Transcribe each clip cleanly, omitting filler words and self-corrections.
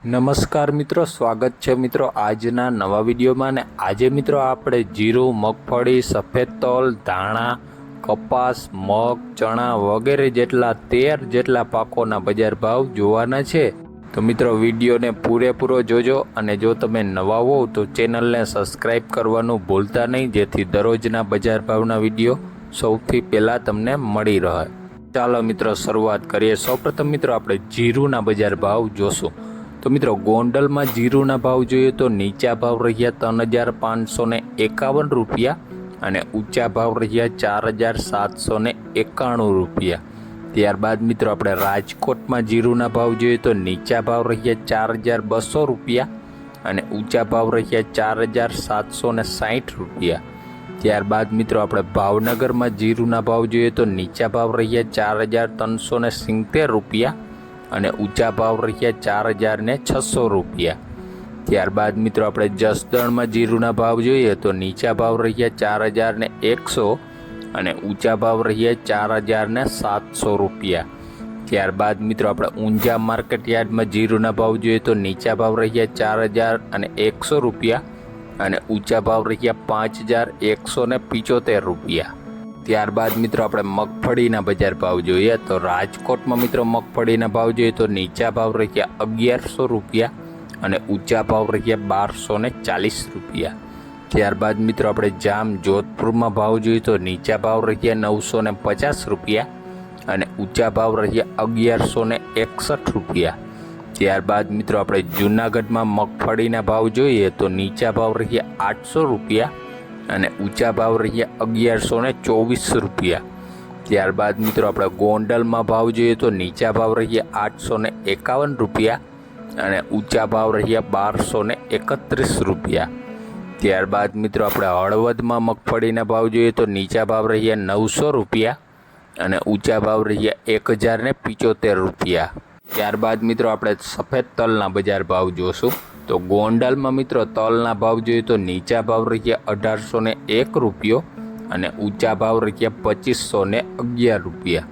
નમસ્કાર મિત્રો, સ્વાગત છે મિત્રો આજના નવા વિડીયોમાં. ને આજે મિત્રો આપણે જીરું, મગફળી, સફેદ તલ, ધાણા, કપાસ, મગ, ચણા વગેરે જેટલા 13 જેટલા પાકોના બજાર ભાવ જોવાના છે. તો મિત્રો વિડીયોને પૂરેપૂરો જોજો, અને જો તમે નવા હો તો ચેનલને સબસ્ક્રાઈબ કરવાનું ભૂલતા નહીં, જેથી દરરોજના બજાર ભાવના વિડીયો સૌથી પહેલાં તમને મળી રહે. ચાલો મિત્રો શરૂઆત કરીએ. સૌપ્રથમ મિત્રો આપણે જીરુંના બજાર ભાવ જોશું. તો મિત્રો ગોંડલમાં જીરુંના ભાવ જોઈએ તો નીચા ભાવ રહ્યા 3,551 રૂપિયા અને ઊંચા ભાવ રહ્યા 4,791 રૂપિયા. ત્યારબાદ મિત્રો આપણે રાજકોટમાં જીરુંના ભાવ જોઈએ તો નીચા ભાવ રહ્યા 4,200 રૂપિયા અને ઊંચા ભાવ રહ્યા 4,760 રૂપિયા. ત્યારબાદ મિત્રો આપણે ભાવનગરમાં જીરુંના ભાવ જોઈએ તો નીચા ભાવ રહ્યા 4,370 રૂપિયા અને ઊંચા ભાવ રહ્યા 4,600 રૂપિયા. ત્યારબાદ મિત્રો આપણે જસદણમાં જીરુંના ભાવ જોઈએ તો નીચા ભાવ રહ્યા 4,100 અને ઊંચા ભાવ રહ્યા 4,700 રૂપિયા. ત્યારબાદ મિત્રો આપણે ઊંઝા માર્કેટ યાર્ડમાં જીરુંના ભાવ જોઈએ તો નીચા ભાવ રહ્યા 4,100 રૂપિયા અને ઊંચા ભાવ રહ્યા 5,175 રૂપિયા. ત્યારબાદ મિત્રો આપણે મગફળીના બજાર ભાવ જોઈએ તો રાજકોટમાં મિત્રો મગફળીના ભાવ જોઈએ તો નીચા ભાવ રહ્યા 1,100 રૂપિયા અને ઊંચા ભાવ રહ્યા 1,240 રૂપિયા. ત્યારબાદ મિત્રો આપણે જામ જોધપુરમાં ભાવ જોઈએ તો નીચા ભાવ રહ્યા 950 રૂપિયા અને ઊંચા ભાવ રહ્યા 1,161 રૂપિયા. ત્યારબાદ મિત્રો આપણે જૂનાગઢમાં મગફળીના ભાવ જોઈએ તો નીચા ભાવ રહ્યા 800 રૂપિયા અને ઊંચા ભાવ રહ્યા 1,124 રૂપિયા. ત્યારબાદ મિત્રો આપણે ગોંડલમાં ભાવ જોઈએ તો નીચા ભાવ રહ્યા 851 રૂપિયા અને ઊંચા ભાવ રહ્યા 1,231 રૂપિયા. ત્યારબાદ મિત્રો આપણે હળવદમાં મગફળીના ભાવ જોઈએ તો નીચા ભાવ રહ્યા 900 રૂપિયા અને ઊંચા ભાવ રહ્યા 1,075 રૂપિયા. ત્યારબાદ મિત્રો આપણે સફેદ તલના બજાર ભાવ જોશું. તો ગોંડલમાં મિત્રો તલના ભાવ જોઈએ તો નીચા ભાવ રહ્યા 1,801 રૂપિયો અને ઊંચા ભાવ રહ્યા 2,511 રૂપિયા.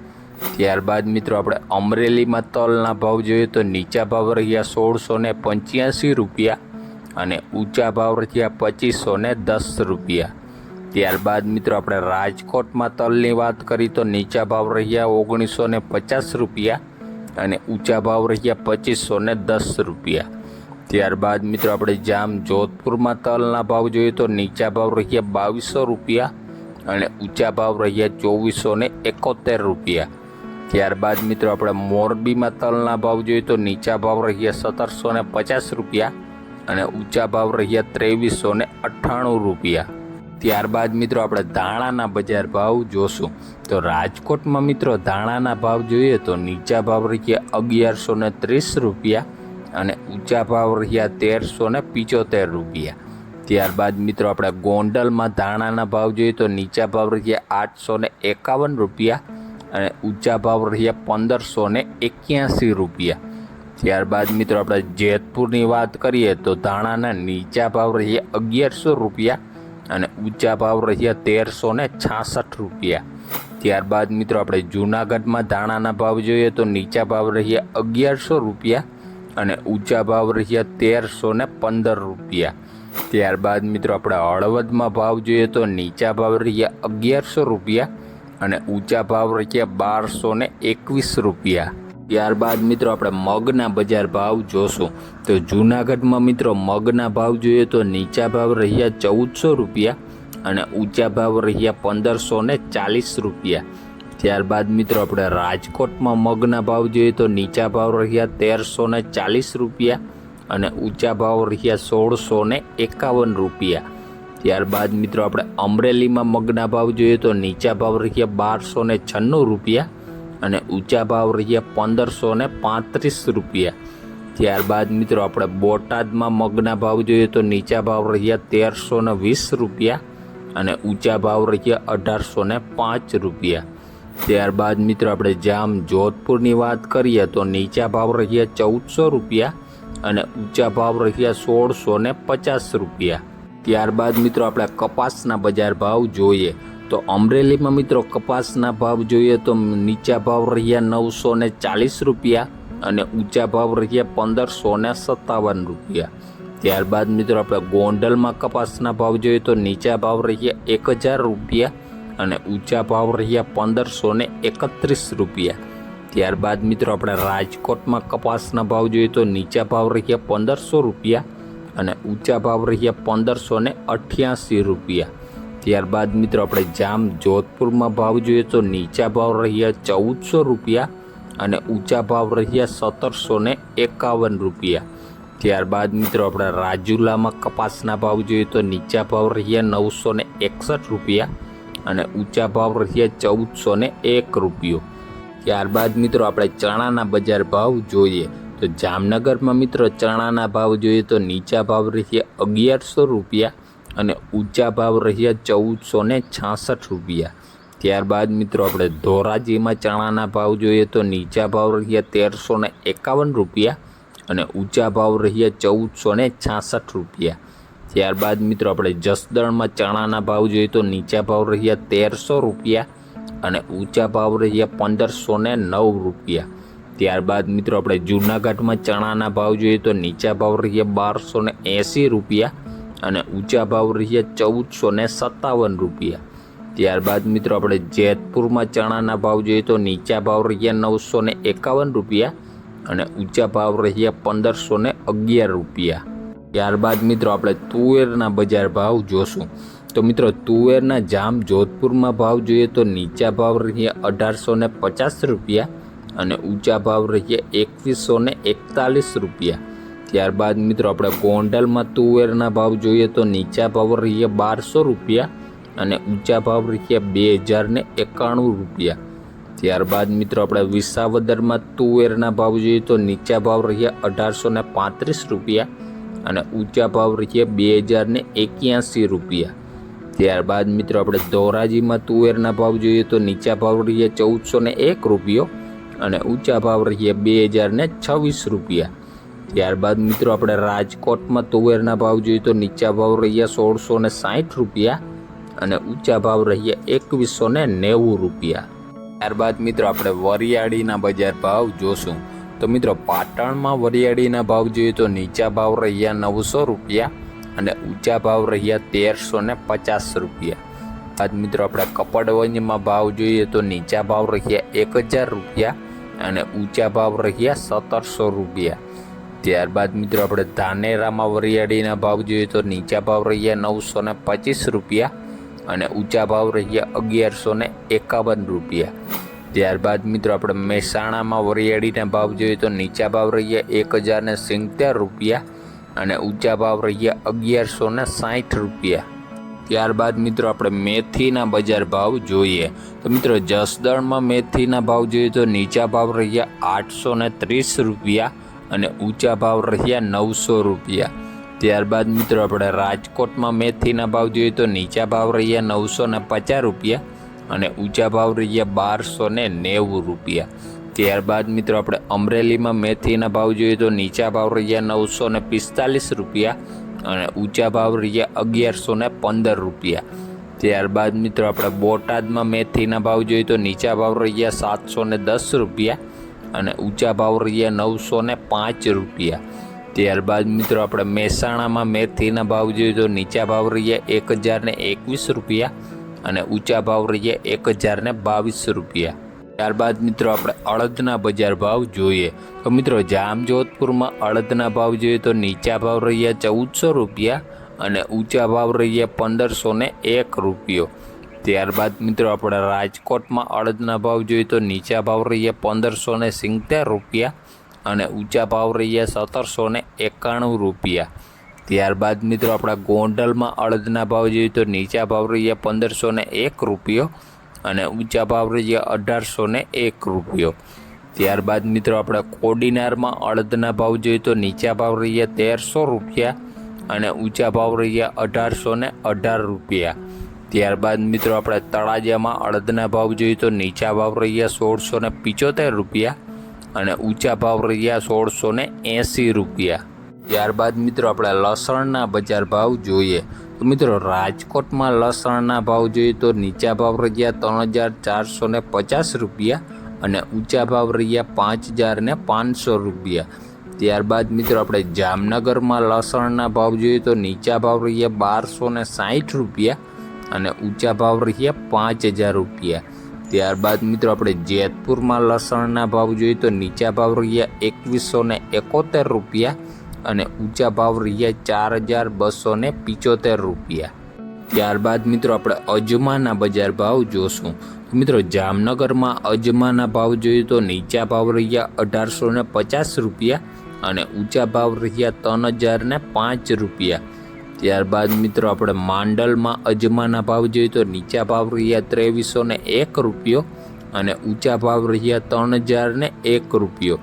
ત્યારબાદ મિત્રો આપણે અમરેલીમાં તલના ભાવ જોઈએ તો નીચા ભાવ રહ્યા 1,685 રૂપિયા અને ઊંચા ભાવ રહ્યા 2,510 રૂપિયા. ત્યારબાદ મિત્રો આપણે રાજકોટમાં તલની વાત કરી તો નીચા ભાવ રહ્યા 1,950 રૂપિયા અને ઊંચા ભાવ રહ્યા 2,510 રૂપિયા. ત્યારબાદ મિત્રો આપણે જામ જોધપુરમાં તલના ભાવ જોઈએ તો નીચા ભાવ રહ્યા 2,200 રૂપિયા અને ઊંચા ભાવ રહ્યા 2,471 રૂપિયા. ત્યારબાદ મિત્રો આપણે મોરબીમાં તલના ભાવ જોઈએ તો નીચા ભાવ રહ્યા 1,750 રૂપિયા અને ઊંચા ભાવ રહ્યા 2,398 રૂપિયા. ત્યારબાદ મિત્રો આપણે ધાણાના બજાર ભાવ જોશું. તો રાજકોટમાં મિત્રો ધાણાના ભાવ જોઈએ તો નીચા ભાવ રહ્યા 1,130 રૂપિયા અને ઊંચા ભાવ રહ્યા 1,375 રૂપિયા. ત્યારબાદ મિત્રો આપણે ગોંડલમાં ધાણાના ભાવ જોઈએ તો નીચા ભાવ રહ્યા 851 રૂપિયા અને ઊંચા ભાવ રહ્યા 1,581 રૂપિયા. ત્યારબાદ મિત્રો આપણે જેતપુરની વાત કરીએ તો ધાણાના નીચા ભાવ રહ્યા 1,100 રૂપિયા અને ઊંચા ભાવ રહ્યા 1,366 રૂપિયા. ત્યારબાદ મિત્રો આપણે જૂનાગઢમાં ધાણાના ભાવ જોઈએ તો નીચા ભાવ રહ્યા 1,100 રૂપિયા અને ઊંચા ભાવ રહ્યા 1,315 રૂપિયા. ત્યારબાદ મિત્રો આપણે હળવદમાં ભાવ જોઈએ તો નીચા ભાવ રહ્યા 1,100 રૂપિયા અને ઊંચા ભાવ રહ્યા 1,221 રૂપિયા. ત્યારબાદ મિત્રો આપણે મગના બજાર ભાવ જોશું. તો જૂનાગઢમાં મિત્રો મગના ભાવ જોઈએ તો નીચા ભાવ રહ્યા 1,400 રૂપિયા અને ઊંચા ભાવ રહ્યા 1,540 રૂપિયા. ત્યારબાદ મિત્રો આપણે રાજકોટમાં મગના ભાવ જોઈએ તો નીચા ભાવ રહ્યા 1,340 રૂપિયા અને ઊંચા ભાવ રહ્યા 1,651 રૂપિયા. ત્યારબાદ મિત્રો આપણે અમરેલીમાં મગના ભાવ જોઈએ તો નીચા ભાવ રહ્યા 1,296 રૂપિયા અને ઊંચા ભાવ રહ્યા 1,535 રૂપિયા. ત્યારબાદ મિત્રો આપણે બોટાદમાં મગના ભાવ જોઈએ તો નીચા ભાવ રહ્યા 1,320 રૂપિયા અને ઊંચા ભાવ રહ્યા 1,805 રૂપિયા. ત્યારબાદ મિત્રો આપણે જામ જોધપુરની વાત કરીએ તો નીચા ભાવ રહ્યા 1,400 રૂપિયા અને ઊંચા ભાવ રહ્યા 1,650 રૂપિયા. ત્યારબાદ મિત્રો આપણે કપાસના બજાર ભાવ જોઈએ તો અમરેલીમાં મિત્રો કપાસના ભાવ જોઈએ તો નીચા ભાવ રહ્યા 940 રૂપિયા અને ઊંચા ભાવ રહ્યા 1557 રૂપિયા। ત્યારબાદ મિત્રો આપણે ગોંડલમાં કપાસના ભાવ જોઈએ તો નીચા ભાવ રહ્યા 1000 રૂપિયા અને ઊંચા ભાવ રહ્યા 1531 રૂપિયા। ત્યારબાદ મિત્રો આપણે રાજકોટમાં કપાસના ભાવ જોઈએ તો નીચા ભાવ રહ્યા 1500 રૂપિયા અને ઊંચા ભાવ રહ્યા 1588 રૂપિયા। ત્યારબાદ મિત્રો આપણે જામ જોધપુરમાં ભાવ જોઈએ તો નીચા ભાવ રહ્યા 1400 રૂપિયા અને ઊંચા ભાવ રહ્યા 1751 રૂપિયા। ત્યારબાદ મિત્રો આપણે રાજુલામાં કપાસના ભાવ જોઈએ તો નીચા ભાવ રહ્યા 961 રૂપિયા અને ઊંચા ભાવ રહ્યા 1401 રૂપિયો। ત્યારબાદ મિત્રો આપણે ચણાના બજાર ભાવ જોઈએ તો જામનગરમાં મિત્રો ચણાના ભાવ જોઈએ તો નીચા ભાવ રહ્યા 1100 રૂપિયા અને ઊંચા ભાવ રહ્યા 1466 રૂપિયા। ત્યારબાદ મિત્રો આપણે ધોરાજીમાં ચણાના ભાવ જોઈએ તો નીચા ભાવ રહ્યા 1351 રૂપિયા અને ઊંચા ભાવ રહ્યા 1466 રૂપિયા। ત્યારબાદ મિત્રો આપણે જસદણમાં ચણાના ભાવ જોઈએ તો નીચા ભાવ રહ્યા 1300 રૂપિયા અને ઊંચા ભાવ રહ્યા 1509 રૂપિયા। ત્યારબાદ મિત્રો આપણે જૂનાગઢમાં ચણાના ભાવ જોઈએ તો નીચા ભાવ રહ્યા 1280 રૂપિયા અને ઊંચા ભાવ રહ્યા 1457 રૂપિયા। ત્યારબાદ મિત્રો આપણે જેતપુરમાં ચણાના ભાવ જોઈએ તો નીચા ભાવ રહ્યા 951 રૂપિયા અને ઊંચા ભાવ રહ્યા 1511 રૂપિયા। ત્યારબાદ મિત્રો આપણે તુવેરના બજાર ભાવ જોશું તો મિત્રો તુવેરના જામ જોધપુરમાં ભાવ જોઈએ તો નીચા ભાવ રહ્યા 1850 રૂપિયા અને ઊંચા ભાવ રહ્યા 2141 રૂપિયા। ત્યારબાદ મિત્રો આપણે ગોંડલમાં તુવેરના ભાવ જોઈએ તો નીચા ભાવ રહ્યા 1200 રૂપિયા અને ઊંચા ભાવ રહ્યા 2091 રૂપિયા। ત્યારબાદ મિત્રો આપણે વિસાવદરમાં તુવેરના ભાવ જોઈએ તો નીચા ભાવ રહ્યા 1835 રૂપિયા અને ઊંચા ભાવ રહ્યા 2081 રૂપિયા। ત્યારબાદ મિત્રો આપણે ધોરાજીમાં તુવેરના ભાવ જોઈએ તો નીચા ભાવ રહ્યા 1401 રૂપિયો અને ઊંચા ભાવ રહ્યા 2026 રૂપિયા। ત્યારબાદ મિત્રો આપણે રાજકોટમાં તુવેરના ભાવ જોઈએ તો નીચા ભાવ રહ્યા 1660 રૂપિયા અને ઊંચા ભાવ રહ્યા 2190 રૂપિયા। ત્યારબાદ મિત્રો આપણે વરિયાળીના બજાર ભાવ જોશું તો મિત્રો પાટણમાં વરિયાળીના ભાવ જોઈએ તો નીચા ભાવ રહ્યા 900 રૂપિયા અને ઊંચા ભાવ રહ્યા 1350 રૂપિયા। બાદ મિત્રો આપણે કપડવંજમાં ભાવ જોઈએ તો નીચા ભાવ રહ્યા 1000 રૂપિયા અને ઊંચા ભાવ રહ્યા 1700 રૂપિયા। ત્યારબાદ મિત્રો આપણે ધાનેરામાં વરિયાળીના ભાવ જોઈએ તો નીચા ભાવ રહ્યા 925 રૂપિયા અને ઊંચા ભાવ રહ્યા 1151 રૂપિયા। ત્યારબાદ મિત્રો આપણે મહેસાણામાં વરિયાળીના ભાવ જોઈએ તો નીચા ભાવ રહ્યા 1070 રૂપિયા અને ઊંચા ભાવ રહ્યા 1160 રૂપિયા। ત્યારબાદ મિત્રો આપણે મેથીના બજાર ભાવ જોઈએ તો મિત્રો જસદણમાં મેથીના ભાવ જોઈએ તો નીચા ભાવ રહ્યા 830 રૂપિયા અને ઊંચા ભાવ રહ્યા 900 રૂપિયા। ત્યારબાદ મિત્રો આપણે રાજકોટમાં મેથીના ભાવ જોઈએ તો નીચા ભાવ રહ્યા 950 રૂપિયા અને ઊંચા ભાવ રહ્યા 1290 રૂપિયા। ત્યારબાદ મિત્રો આપણે અમરેલીમાં મેથીના ભાવ જોઈએ તો નીચા ભાવ રહ્યા 945 રૂપિયા અને ઊંચા ભાવ રહ્યા 1115 રૂપિયા। ત્યારબાદ મિત્રો આપણે બોટાદમાં મેથીના ભાવ જોઈએ તો નીચા ભાવ રહ્યા 710 રૂપિયા અને ઊંચા ભાવ રહ્યા 905 રૂપિયા। ત્યારબાદ મિત્રો આપણે મહેસાણામાં મેથીના ભાવ જોઈએ તો નીચા ભાવ રહ્યા 1021 રૂપિયા અને ઊંચા ભાવ રહ્યા 1022 રૂપિયા। ત્યારબાદ મિત્રો આપણે અડદના બજાર ભાવ જોઈએ તો મિત્રો જામજોધપુરમાં અડદના ભાવ જોઈએ તો નીચા ભાવ રહ્યા 1400 રૂપિયા અને ઊંચા ભાવ રહ્યા 1501 રૂપિયો। ત્યારબાદ મિત્રો આપણે રાજકોટમાં અડદના ભાવ જોઈએ તો નીચા ભાવ રહ્યા 1570 રૂપિયા અને ઊંચા ભાવ રહ્યા 1791 રૂપિયા। ત્યારબાદ મિત્રો આપણા ગોંડલમાં અડદના ભાવ જોઈએ તો નીચા ભાવ રહ્યા 1501 રૂપિયો અને ઊંચા ભાવ રહ્યા 1801 રૂપિયો। ત્યારબાદ મિત્રો આપણે કોડીનારમાં અડદના ભાવ જોઈએ તો નીચા ભાવ રહ્યા 1300 રૂપિયા અને ઊંચા ભાવ રહ્યા 1818 રૂપિયા। ત્યારબાદ મિત્રો આપણે તળાજામાં અડદના ભાવ જોઈએ તો નીચા ભાવ રહ્યા 1675 રૂપિયા અને ઊંચા ભાવ રહ્યા 1680 રૂપિયા। ત્યારબાદ મિત્રો આપણે લસણના બજાર ભાવ જોઈએ તો મિત્રો રાજકોટમાં લસણના ભાવ જોઈએ તો નીચા ભાવ રહ્યા 3450 રૂપિયા અને ઊંચા ભાવ રહ્યા 5,500 રૂપિયા। ત્યારબાદ મિત્રો આપણે જામનગરમાં લસણના ભાવ જોઈએ તો નીચા ભાવ રહ્યા 1,260 રૂપિયા અને ઊંચા ભાવ રહ્યા 5,000 રૂપિયા। ત્યારબાદ મિત્રો આપણે જેતપુરમાં લસણના ભાવ જોઈએ તો નીચા ભાવ રહ્યા 2,171 રૂપિયા અને ઊંચા ભાવ રહ્યા 4,275 રૂપિયા। ત્યારબાદ મિત્રો આપણે અજમાના બજાર ભાવ જોશું। મિત્રો જામનગરમાં અજમાના ભાવ જોઈએ તો નીચા ભાવ રહ્યા 1,850 રૂપિયા અને ઊંચા ભાવ રહ્યા 3,005 રૂપિયા। ત્યારબાદ મિત્રો આપણે માંડલમાં અજમાના ભાવ જોઈએ તો નીચા ભાવ રહ્યા 2,301 રૂપિયો અને ઊંચા ભાવ રહ્યા 3,001 રૂપિયો।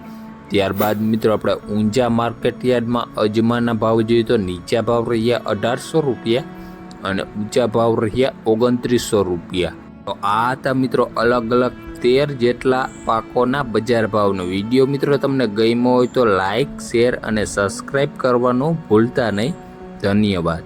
ત્યારબાદ મિત્રો આપણે ઊંઝા માર્કેટયાર્ડમાં અજમાના ભાવ જોઈએ તો નીચા ભાવ રહ્યા 1,800 રૂપિયા અને ઊંચા ભાવ રહ્યા 2,900 રૂપિયા। તો આ હતા મિત્રો અલગ અલગ 13 જેટલા પાકોના બજાર ભાવનો વિડીયો। મિત્રો તમને ગમ્યો હોય તો લાઈક, શેર અને સબસ્ક્રાઈબ કરવાનું ભૂલતા નહીં। ધન્યવાદ।